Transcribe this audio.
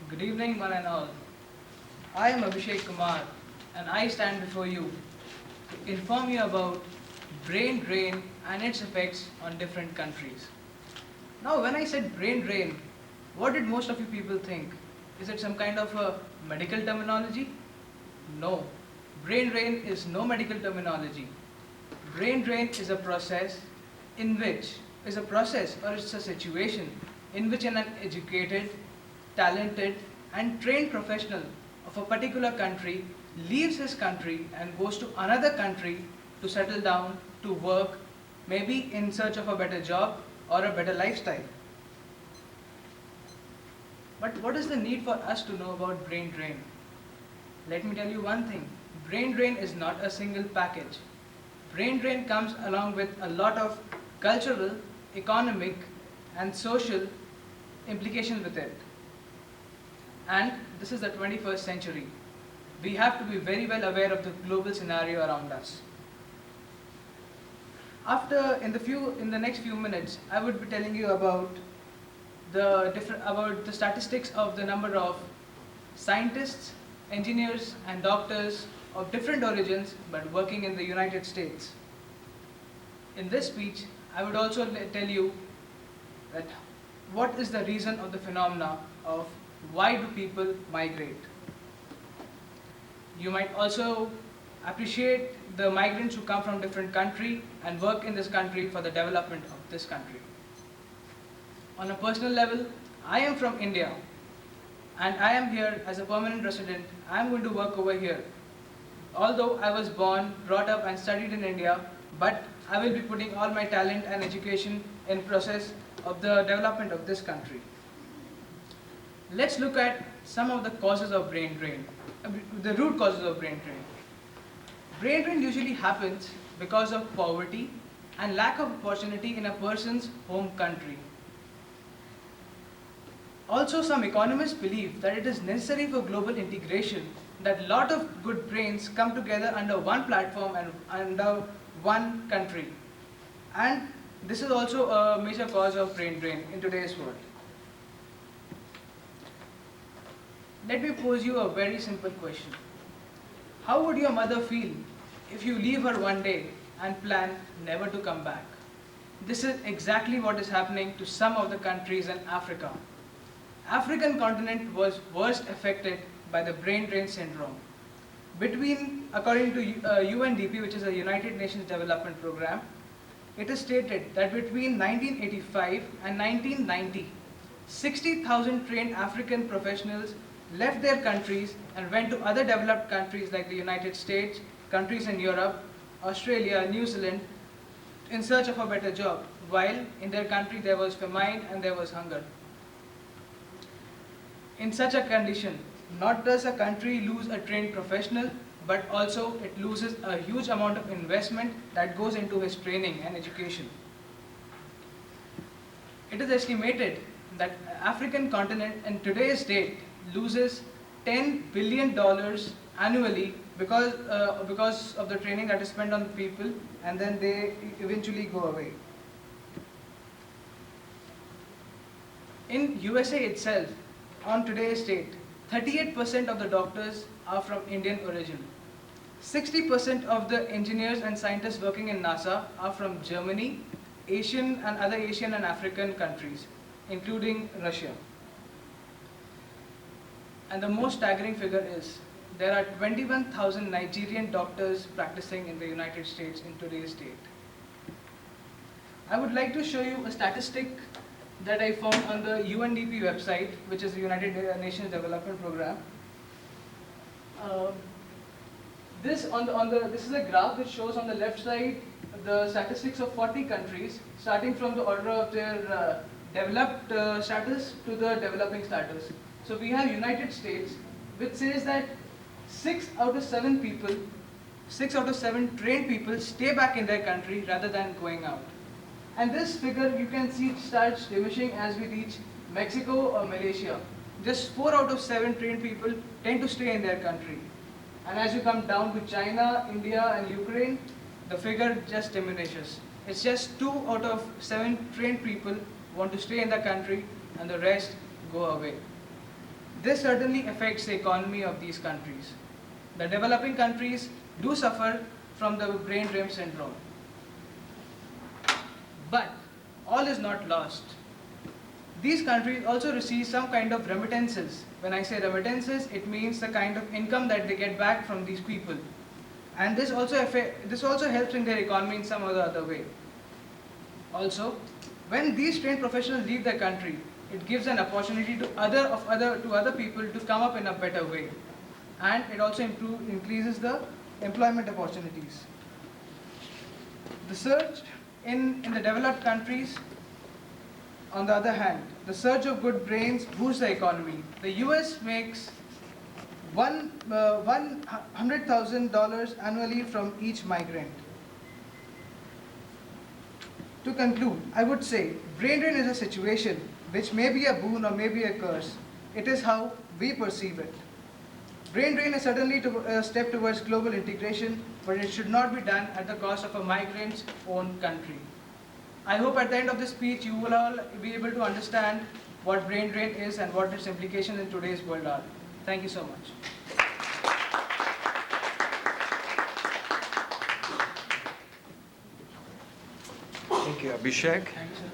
Good evening, one and all. I am Abhishek Kumar, and I stand before you to inform you about brain drain and its effects on different countries. Now, when I said brain drain, what did most of you people think? Is it some kind of a medical terminology? No. Brain drain is no medical terminology. Brain drain is a process in which is a process or it's a situation in which an educated, talented and trained professional of a particular country leaves his country and goes to another country to settle down, to work, maybe in search of a better job or a better lifestyle. But what is the need for us to know about brain drain? Let me tell you one thing. Brain drain is not a single package. Brain drain comes along with a lot of cultural, economic and social implications with it. And this is the 21st century. We have to be very well aware of the global scenario around us. In the next few minutes, I would be telling you about the statistics of the number of scientists, engineers, and doctors of different origins but working in the United States. In this speech, I would also tell you that what is the reason of the phenomena of why do people migrate. You might also appreciate the migrants who come from different country and work in this country for the development of this country. On a personal level, I am from India and I am here as a permanent resident. I am going to work over here. Although I was born, brought up and studied in India, but I will be putting all my talent and education in process of the development of this country. Let's look at some of the causes of brain drain, the root causes of brain drain. Brain drain usually happens because of poverty and lack of opportunity in a person's home country. Also, some economists believe that it is necessary for global integration that a lot of good brains come together under one platform and under one country. And this is also a major cause of brain drain in today's world. Let me pose you a very simple question. How would your mother feel if you leave her one day and plan never to come back? This is exactly what is happening to some of the countries in Africa. African continent was worst affected by the brain drain syndrome. According to UNDP, which is a United Nations Development Program, it is stated that between 1985 and 1990, 60,000 trained African professionals left their countries and went to other developed countries like the United States, countries in Europe, Australia, New Zealand, in search of a better job, while in their country there was famine and there was hunger. In such a condition, not does a country lose a trained professional, but also it loses a huge amount of investment that goes into his training and education. It is estimated that African continent in today's date loses $10 billion annually because of the training that is spent on people, and then they eventually go away. In USA itself, on today's date, 38% of the doctors are from Indian origin. 60% of the engineers and scientists working in NASA are from Germany, Asian and other Asian and African countries, including Russia. And the most staggering figure is there are 21,000 Nigerian doctors practicing in the United States in today's date. I would like to show you a statistic that I found on the UNDP website, which is the United Nations Development Program. This is a graph which shows on the left side the statistics of 40 countries, starting from the order of their developed status to the developing status. So we have United States, which says that 6 out of 7 trained people stay back in their country rather than going out. And this figure you can see starts diminishing as we reach Mexico or Malaysia. Just 4 out of 7 trained people tend to stay in their country. And as you come down to China, India and Ukraine, the figure just diminishes. It's just 2 out of 7 trained people want to stay in the country and the rest go away. This certainly affects the economy of these countries. The developing countries do suffer from the brain drain syndrome. But all is not lost. These countries also receive some kind of remittances. When I say remittances, it means the kind of income that they get back from these people. And this also helps in their economy in some or the other way. Also, when these trained professionals leave the country, it gives an opportunity to other people to come up in a better way. And it also increases the employment opportunities. The surge in the developed countries, on the other hand, the surge of good brains boosts the economy. The US makes $100,000 annually from each migrant. To conclude, I would say brain drain is a situation which may be a boon or may be a curse. It is how we perceive it. Brain drain is certainly a step towards global integration, but it should not be done at the cost of a migrant's own country. I hope at the end of this speech you will all be able to understand what brain drain is and what its implications in today's world are. Thank you so much. Thank you, Abhishek. Thank you, sir.